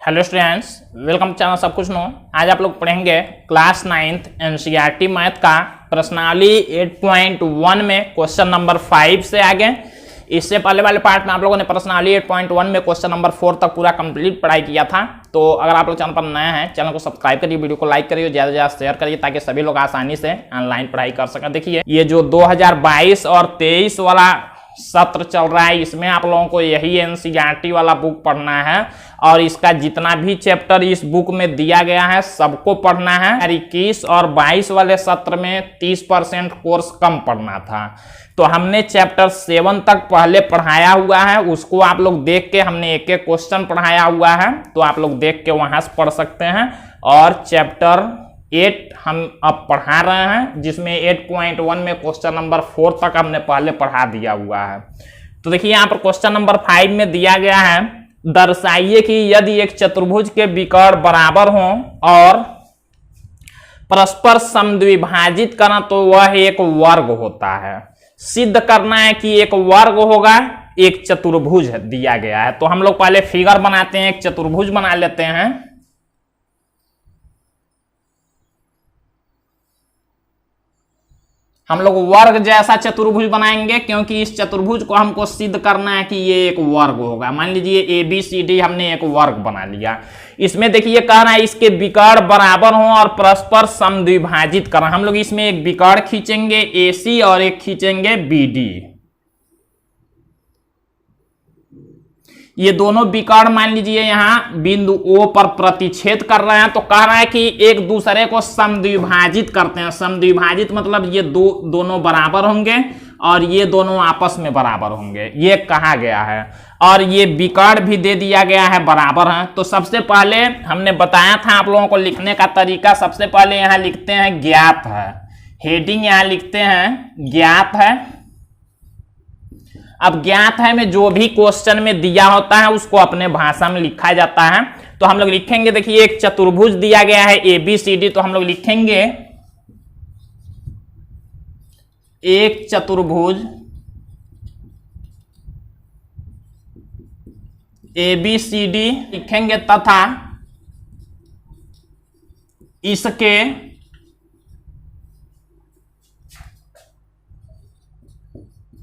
Hello students, welcome channel सब कुछ no. आज आप लोग पढ़ेंगे क्लास 9th एनसीईआरटी मैथ का प्रश्नावली 8.1 में क्वेश्चन नंबर 5 से आगे। इससे पहले वाले पार्ट में आप लोगों ने प्रश्नावली 8.1 में क्वेश्चन नंबर 4 तक पूरा कंप्लीट पढ़ाई किया था। तो अगर आप लोग चैनल पर नए हैं, चैनल को सब्सक्राइब करिए, वीडियो को लाइक करिए, ज़्यादा से ज़्यादा शेयर करिए ताकि सभी लोग आसानी से ऑनलाइन पढ़ाई कर सकें। देखिए, ये जो 2022 और 23 वाला सत्र चल रहा है, इसमें आप लोगों को यही एनसीईआरटी वाला बुक पढ़ना है और इसका जितना भी चैप्टर इस बुक में दिया गया है सबको पढ़ना है। 21 और 22 वाले सत्र में 30% कोर्स कम पढ़ना था, तो हमने चैप्टर 7 तक पहले पढ़ाया हुआ है, उसको आप लोग देख के हमने एक एक क्वेश्चन पढ़ाया हुआ है, तो आप लोग देख के वहां से पढ़ सकते हैं। और चैप्टर 8 हम अब पढ़ा रहे हैं, जिसमें 8.1 में क्वेश्चन नंबर 4 तक हमने पहले पढ़ा दिया हुआ है। तो देखिए, यहाँ पर क्वेश्चन नंबर 5 में दिया गया है, दर्शाइए कि यदि एक चतुर्भुज के विकर्ण बराबर हों और परस्पर समद्विभाजित करना तो वह एक वर्ग होता है। सिद्ध करना है कि एक वर्ग होगा, एक चतुर्भुज दिया गया है। तो हम लोग पहले फिगर बनाते हैं, एक चतुर्भुज बना लेते हैं। हम लोग वर्ग जैसा चतुर्भुज बनाएंगे क्योंकि इस चतुर्भुज को हमको सिद्ध करना है कि ये एक वर्ग होगा। मान लीजिए ABCD हमने एक वर्ग बना लिया। इसमें देखिए कह रहा है इसके विकर्ण बराबर हों और परस्पर समद्विभाजित करना। हम लोग इसमें एक विकर्ण खींचेंगे AC और एक खींचेंगे BD। ये दोनों विकर्ण मान लीजिए यहाँ बिंदु O पर प्रतिच्छेद कर रहे हैं, तो कह रहा है कि एक दूसरे को समद्विभाजित करते हैं। समद्विभाजित मतलब ये दोनों बराबर होंगे और ये दोनों आपस में बराबर होंगे, ये कहा गया है। और ये विकर्ण भी दे दिया गया है, बराबर है। तो सबसे पहले हमने बताया था आप लोगों को लिखने का तरीका। सबसे पहले यहाँ लिखते हैं ज्ञात है, हेडिंग यहाँ लिखते हैं ज्ञात है। अब ज्ञात है में जो भी क्वेश्चन में दिया होता है उसको अपने भाषा में लिखा जाता है। तो हम लोग लिखेंगे, देखिए एक चतुर्भुज दिया गया है ABCD, तो हम लोग लिखेंगे एक चतुर्भुज ABCD लिखेंगे तथा इसके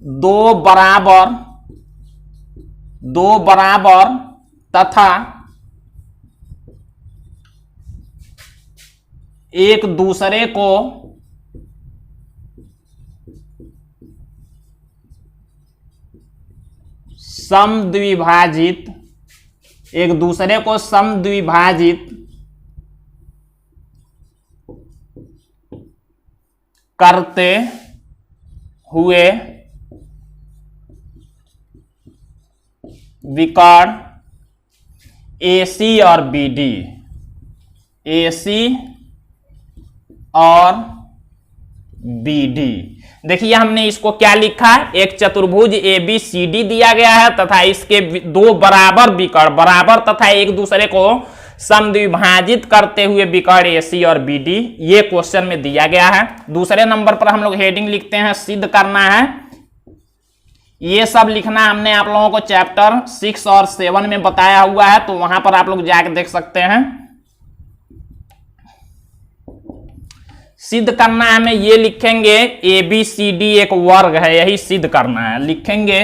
दो बराबर तथा एक दूसरे को समद्विभाजित करते हुए विकर्ण AC और BD, AC और BD। देखिए हमने इसको क्या लिखा, एक चतुर्भुज ABCD दिया गया है तथा इसके दो बराबर विकर्ण बराबर तथा एक दूसरे को समद्विभाजित करते हुए विकर्ण AC और BD, ये क्वेश्चन में दिया गया है। दूसरे नंबर पर हम लोग हेडिंग लिखते हैं सिद्ध करना है। ये सब लिखना हमने आप लोगों को चैप्टर 6 और 7 में बताया हुआ है, तो वहां पर आप लोग जाकर देख सकते हैं। सिद्ध करना है हमें, ये लिखेंगे ABCD एक वर्ग है, यही सिद्ध करना है। लिखेंगे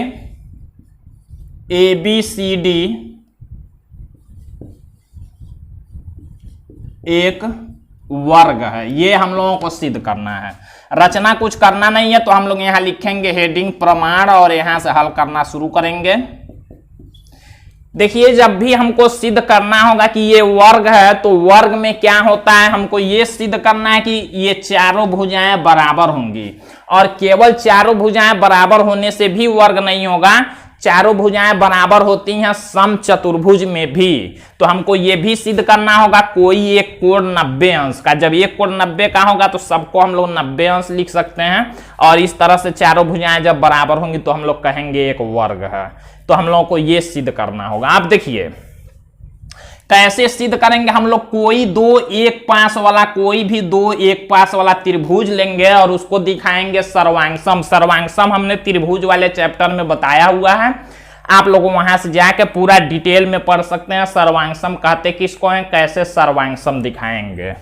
ABCD एक वर्ग है, ये हम लोगों को सिद्ध करना है। रचना कुछ करना नहीं है, तो हम लोग यहां लिखेंगे हेडिंग प्रमाण और यहां से हल करना शुरू करेंगे। देखिए, जब भी हमको सिद्ध करना होगा कि ये वर्ग है, तो वर्ग में क्या होता है, हमको ये सिद्ध करना है कि ये चारों भुजाएं बराबर होंगी। और केवल चारों भुजाएं बराबर होने से भी वर्ग नहीं होगा, चारों भुजाएं बराबर होती हैं समचतुर्भुज में भी। तो हमको ये भी सिद्ध करना होगा कोई एक कोण 90 अंश का। जब एक कोण 90 का होगा तो सबको हम लोग 90 अंश लिख सकते हैं। और इस तरह से चारों भुजाएं जब बराबर होंगी तो हम लोग कहेंगे एक वर्ग है। तो हम लोगों को ये सिद्ध करना होगा। आप देखिए कैसे सिद्ध करेंगे, हम लोग कोई कोई भी दो एक पास वाला त्रिभुज लेंगे और उसको दिखाएंगे सर्वांगसम। सर्वांगसम हमने त्रिभुज वाले चैप्टर में बताया हुआ है। आप लोग वहां से जाके पूरा डिटेल में पढ़ सकते हैं। सर्वांगसम कहते किसको हैं, कैसे सर्वांगसम दिखाएंगे।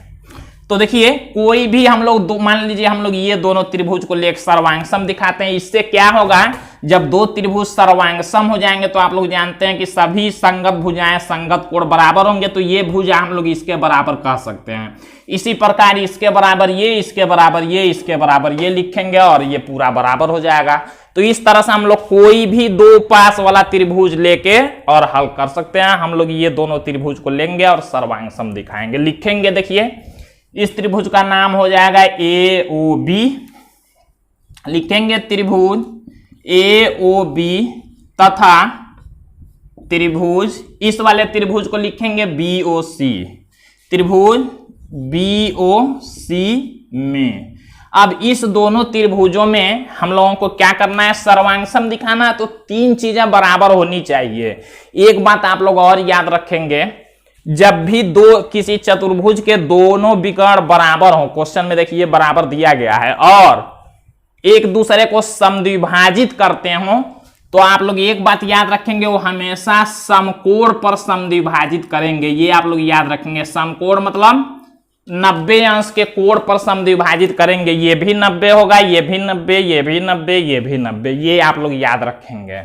तो देखिए कोई भी हम लोग मान लीजिए हम लोग ये दोनों त्रिभुज को लेकर सर्वांगसम दिखाते हैं। इससे क्या होगा, जब दो त्रिभुज सर्वांगसम हो जाएंगे तो आप लोग जानते हैं कि सभी संगत भुजाएं संगत कोण बराबर होंगे, तो ये भुजा हम लोग इसके बराबर कह सकते हैं। इसी प्रकार इसके बराबर ये, इसके बराबर ये, इसके बराबर ये लिखेंगे और ये पूरा बराबर हो जाएगा। तो इस तरह से हम लोग कोई भी दो पास वाला त्रिभुज लेके और हल कर सकते हैं। हम लोग ये दोनों त्रिभुज को लेंगे और सर्वांगसम दिखाएंगे, लिखेंगे। देखिए इस त्रिभुज का नाम हो जाएगा AOB, लिखेंगे त्रिभुज AOB तथा त्रिभुज, इस वाले त्रिभुज को लिखेंगे BOC, त्रिभुज BOC में। अब इस दोनों त्रिभुजों में हम लोगों को क्या करना है, सर्वांगसम दिखाना है। तो तीन चीजें बराबर होनी चाहिए। एक बात आप लोग और याद रखेंगे, जब भी दो किसी चतुर्भुज के दोनों विकर्ण बराबर हो, क्वेश्चन में देखिए बराबर दिया गया है, और एक दूसरे को समद्विभाजित करते हो, तो आप लोग एक बात याद रखेंगे, वो हमेशा समकोण पर समद्विभाजित करेंगे। ये आप लोग याद रखेंगे। समकोण मतलब 90 अंश के कोण पर समद्विभाजित करेंगे। ये भी 90 होगा, ये भी 90, ये भी 90, ये भी 90, ये आप लोग याद रखेंगे।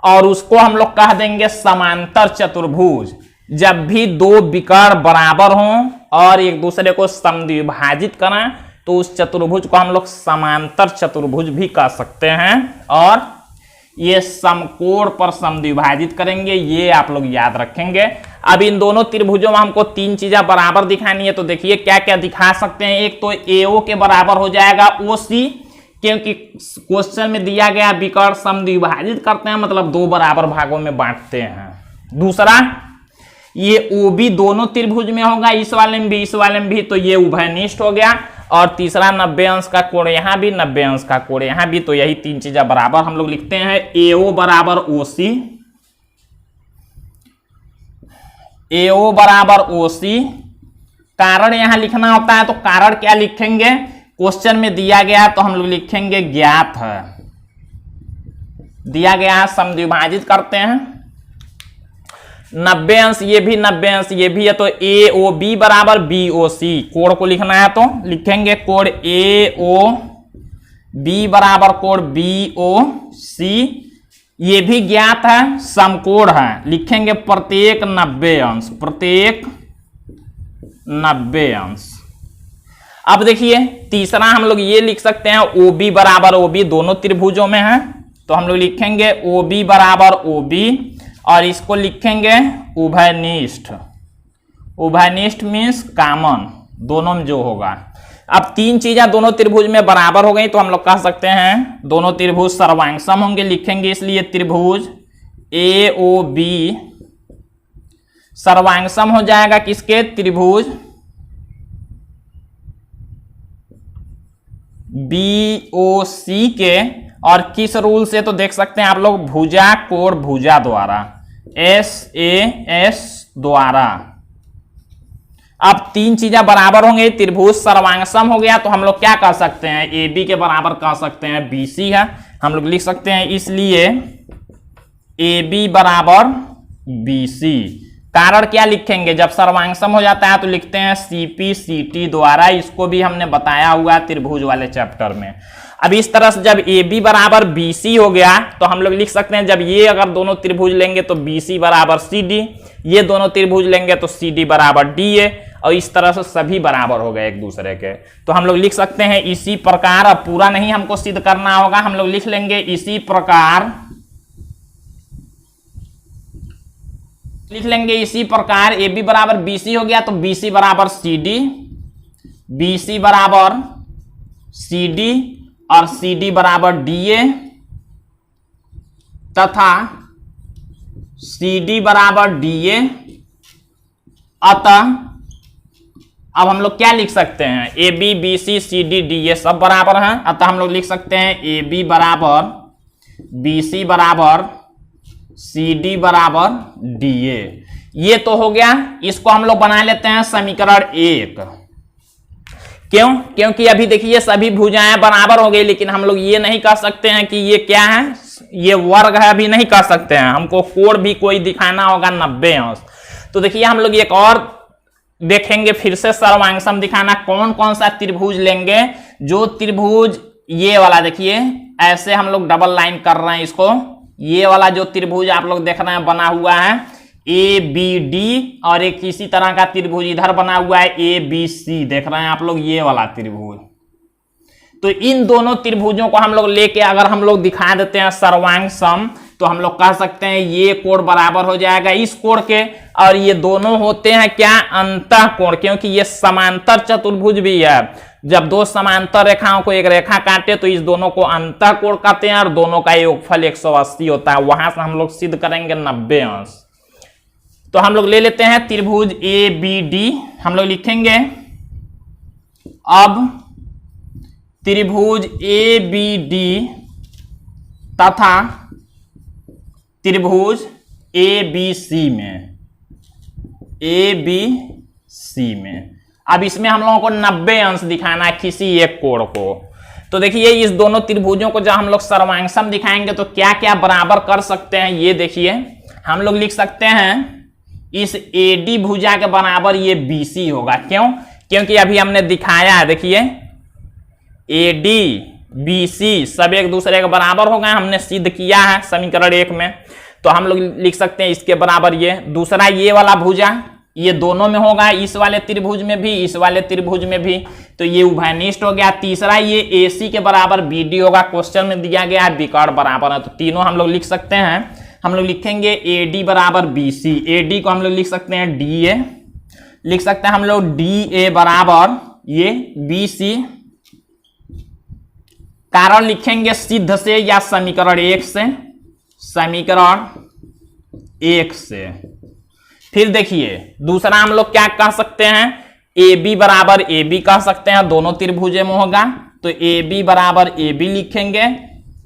और उसको हम लोग कह देंगे समांतर चतुर्भुज। जब भी दो विकर्ण बराबर हों और एक दूसरे को समद्विभाजित करें तो उस चतुर्भुज को हम लोग समांतर चतुर्भुज भी कह सकते हैं। और ये समकोण पर समद्विभाजित करेंगे, ये आप लोग याद रखेंगे। अब इन दोनों त्रिभुजों में हमको तीन चीजें बराबर दिखानी है, तो देखिए क्या क्या दिखा सकते हैं। एक तो AO के बराबर हो जाएगा OC, क्योंकि क्वेश्चन में दिया गया विकर्ण समद्विभाजित करते हैं, मतलब दो बराबर भागों में बांटते हैं। दूसरा ये OB दोनों त्रिभुज में होगा, इस वाले में भी, इस वाले में भी, तो ये उभयनिष्ठ हो गया। और तीसरा 90 अंश का कोण यहां भी, 90 अंश का कोण यहां भी, तो यही तीन चीजें बराबर हम लोग लिखते हैं। AO बराबर OC, AO बराबर OC। कारण यहां लिखना होता है, तो कारण क्या लिखेंगे, क्वेश्चन में दिया गया तो हम लोग लिखेंगे ज्ञात है, दिया गया है, समद्विभाजित करते हैं। 90 अंश ये भी, 90 अंश ये भी है, तो AOB बराबर BOC। कोण को लिखना है तो लिखेंगे कोण AOB बराबर कोण BOC। ये भी ज्ञात है, समकोण है, लिखेंगे प्रत्येक 90 अंश, प्रत्येक 90 अंश। अब देखिए तीसरा हम लोग ये लिख सकते हैं OB बराबर OB, दोनों त्रिभुजों में है, तो हम लोग लिखेंगे OB बराबर OB और इसको लिखेंगे उभयनिष्ठ। उभयनिष्ठ मीन्स कॉमन, दोनों में जो होगा। अब तीन चीजें दोनों त्रिभुज में बराबर हो गई, तो हम लोग कह सकते हैं दोनों त्रिभुज सर्वांगसम होंगे, लिखेंगे इसलिए त्रिभुज AOB सर्वांगसम हो जाएगा किसके, त्रिभुज BOC के। और किस रूल से, तो देख सकते हैं आप लोग, भुजा कोण भुजा द्वारा, SAS द्वारा। अब तीन चीजें बराबर होंगे, त्रिभुज सर्वांगसम हो गया, तो हम लोग क्या कह सकते हैं, AB के बराबर कह सकते हैं BC है, हम लोग लिख सकते हैं इसलिए AB बराबर BC। कारण क्या लिखेंगे, जब सर्वांगसम हो जाता है तो लिखते हैं CP CT द्वारा, इसको भी हमने बताया हुआ त्रिभुज वाले चैप्टर में। अब इस तरह से जब AB बराबर BC हो गया तो हम लोग लिख सकते हैं, जब ये अगर दोनों त्रिभुज लेंगे तो BC बराबर CD, ये दोनों त्रिभुज लेंगे तो CD बराबर DA, और इस तरह से सभी बराबर हो गए एक दूसरे के। तो हम लोग लिख सकते हैं इसी प्रकार, अब पूरा नहीं हमको सिद्ध करना होगा, हम लोग लिख लेंगे इसी प्रकार, लिख लेंगे इसी प्रकार। AB बराबर BC हो गया तो BC बराबर CD, BC बराबर CD और CD बराबर DA तथा CD बराबर DA। अतः अब हम लोग क्या लिख सकते हैं, AB BC CD DA सब बराबर हैं, अतः हम लोग लिख सकते हैं AB बराबर BC बराबर CD बराबर DA। ये तो हो गया, इसको हम लोग बना लेते हैं समीकरण 1। क्यों, क्योंकि अभी देखिए सभी भुजाएं बराबर हो गई, लेकिन हम लोग ये नहीं कह सकते हैं कि ये क्या है, ये वर्ग है अभी नहीं कर सकते हैं, हमको कोण भी कोई दिखाना होगा 90 अंश। तो देखिए हम लोग एक और देखेंगे फिर से सर्वांगसम दिखाना। कौन कौन सा त्रिभुज लेंगे? जो त्रिभुज ये वाला देखिए ऐसे हम लोग डबल लाइन कर रहे हैं इसको, ये वाला जो त्रिभुज आप लोग देख रहे हैं बना हुआ है ABD, और एक इसी तरह का त्रिभुज इधर बना हुआ है ABC, देख रहे हैं आप लोग ये वाला त्रिभुज। तो इन दोनों त्रिभुजों को हम लोग लेके अगर हम लोग दिखा देते हैं सर्वांग सम, तो हम लोग कह सकते हैं ये कोण बराबर हो जाएगा इस कोण के, और ये दोनों होते हैं क्या? अंतः कोण, क्योंकि ये समांतर चतुर्भुज भी है। जब दो समांतर रेखाओं को एक रेखा काटे तो इस दोनों को अंतः कोण कहते हैं, और दोनों का योगफल 180 होता है। वहां से हम लोग सिद्ध करेंगे 90 अंश। तो हम लोग ले लेते हैं त्रिभुज ABD, हम लोग लिखेंगे अब त्रिभुज ABD तथा त्रिभुज ABC में अब इसमें हम लोगों को 90 अंश दिखाना है किसी एक कोण को। तो देखिए इस दोनों त्रिभुजों को जब हम लोग सर्वांगसम दिखाएंगे तो क्या क्या बराबर कर सकते हैं, ये देखिए हम लोग लिख सकते हैं इस AD भुजा के बराबर ये BC होगा। क्यों? क्योंकि अभी हमने दिखाया है, देखिए AD BC सब एक दूसरे के बराबर हो गए, हमने सिद्ध किया है समीकरण 1 में। तो हम लोग लिख सकते हैं इसके बराबर ये दूसरा ये वाला भुजा, ये दोनों में होगा, इस वाले त्रिभुज में भी इस वाले त्रिभुज में भी, तो ये उभयनिष्ठ हो गया। तीसरा ये AC के बराबर BD होगा, क्वेश्चन में दिया गया है विकर्ण बराबर है, तो तीनों हम लोग लिख सकते हैं। हम लोग लिखेंगे AD बराबर BC, AD को हम लोग लिख सकते हैं DA, लिख सकते हैं हम लोग DA बराबर ये BC। कारण लिखेंगे सिद्ध से या समीकरण 1 से, समीकरण 1 से। फिर देखिए दूसरा हम लोग क्या कह सकते हैं, AB बराबर AB कह सकते हैं, दोनों त्रिभुजों में होगा, तो AB बराबर AB लिखेंगे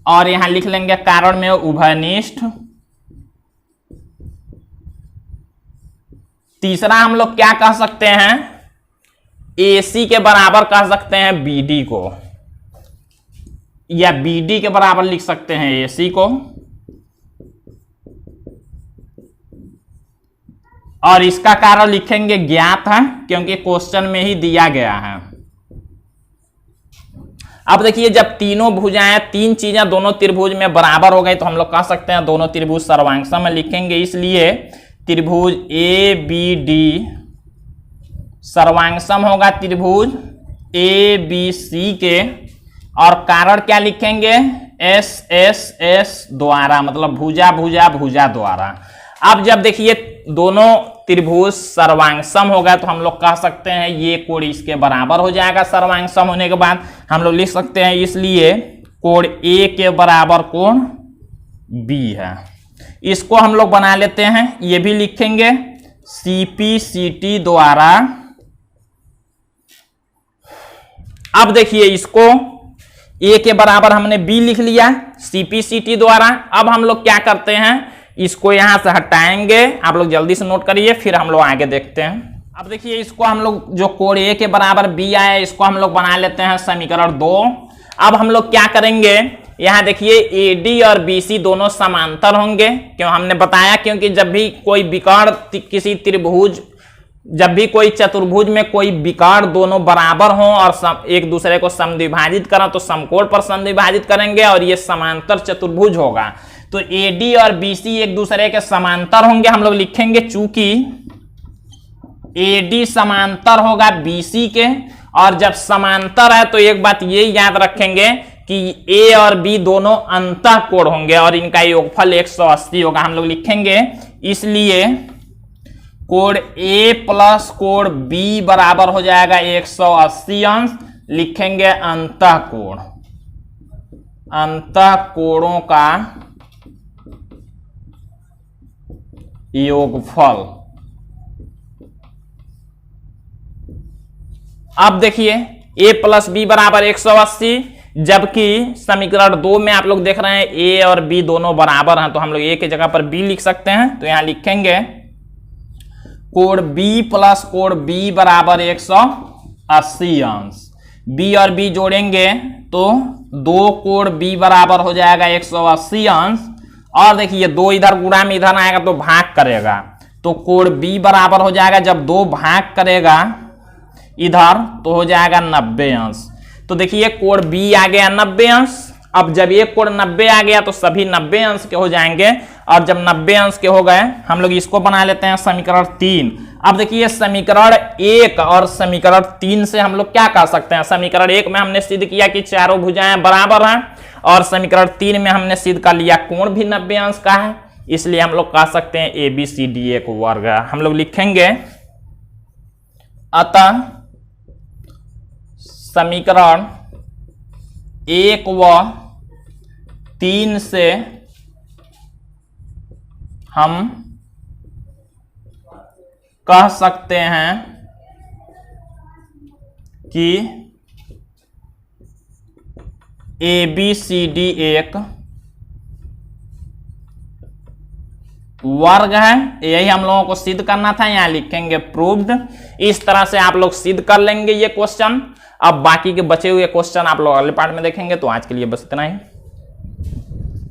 और यहां लिख लेंगे कारण में उभयनिष्ठ। तीसरा हम लोग क्या कह सकते हैं, AC के बराबर कह सकते हैं BD को, या BD के बराबर लिख सकते हैं AC को, और इसका कारण लिखेंगे ज्ञात है क्योंकि क्वेश्चन में ही दिया गया है। अब देखिए जब तीनों भुजाएं तीन चीजें दोनों त्रिभुज में बराबर हो गई तो हम लोग कह सकते हैं दोनों त्रिभुज सर्वांगसम में लिखेंगे, इसलिए त्रिभुज ABD सर्वांगसम होगा त्रिभुज ABC के, और कारण क्या लिखेंगे SSS द्वारा, मतलब भुजा भुजा भुजा द्वारा। अब जब देखिए दोनों त्रिभुज सर्वांगसम हो गया तो हम लोग कह सकते हैं ये कोण इसके बराबर हो जाएगा। सर्वांगसम होने के बाद हम लोग लिख सकते हैं इसलिए कोण A के बराबर कोण B है। इसको हम लोग बना लेते हैं, ये भी लिखेंगे CPCT द्वारा। अब देखिए इसको A के बराबर हमने B लिख लिया CPCT द्वारा। अब हम लोग क्या करते हैं, इसको यहां से हटाएंगे, आप लोग जल्दी से नोट करिए, फिर हम लोग आगे देखते हैं। अब देखिए इसको हम लोग जो कोण A के बराबर B आया इसको हम लोग बना लेते हैं समीकरण 2। अब हम लोग क्या करेंगे, यहां देखिए AD और BC दोनों समांतर होंगे, क्यों हमने बताया, क्योंकि जब भी कोई विकर्ण किसी त्रिभुज, जब भी कोई चतुर्भुज में कोई विकर्ण दोनों बराबर हों और एक दूसरे को समद्विभाजित करें तो समकोण पर समद्विभाजित करेंगे और ये समांतर चतुर्भुज होगा। तो AD और BC एक दूसरे के समांतर होंगे, हम लोग लिखेंगे चूंकि AD समांतर होगा BC के, और जब समांतर है तो एक बात ये याद रखेंगे कि A और B दोनों अंतः कोण होंगे और इनका योगफल 180 होगा। हम लोग लिखेंगे इसलिए कोण A प्लस कोण B बराबर हो जाएगा 180 अंश। लिखेंगे अंतः कोण, अंतः कोणों का योगफल। अब देखिए A प्लस B बराबर 180, जबकि समीकरण 2 में आप लोग देख रहे हैं A और B दोनों बराबर हैं, तो हम लोग A की जगह पर B लिख सकते हैं। तो यहां लिखेंगे कोण B प्लस कोण B बराबर 180 अंश। B और B जोड़ेंगे तो 2 कोण बी बराबर हो जाएगा 180 अंश, और देखिए 2 इधर गुणा में इधर आएगा तो भाग करेगा, तो कोण बी बराबर हो जाएगा, जब 2 भाग करेगा इधर तो हो जाएगा 90 अंश। तो देखिए कोण बी आ गया 90 अंश। अब जब ये कोण 90 आ गया तो सभी 90 अंश के हो जाएंगे, और जब 90 अंश के हो गए हम लोग इसको बना लेते हैं समीकरण 3। अब देखिए समीकरण 1 और समीकरण 3 से हम लोग क्या कह सकते हैं, समीकरण 1 में हमने सिद्ध किया कि चारों भुजाएं बराबर हैं, और समीकरण 3 में हमने सिद्ध कर लिया कोण भी 90 अंश का है, इसलिए हम लोग कह सकते हैं ABCD एक वर्ग है। हम लोग लिखेंगे अतः समीकरण 1 व 3 से हम कह सकते हैं कि ABCD एक वर्ग है। यही हम लोगों को सिद्ध करना था, यहां लिखेंगे प्रूव्ड। इस तरह से आप लोग सिद्ध कर लेंगे ये क्वेश्चन। अब बाकी के बचे हुए क्वेश्चन आप लोग अगले पार्ट में देखेंगे। तो आज के लिए बस इतना ही।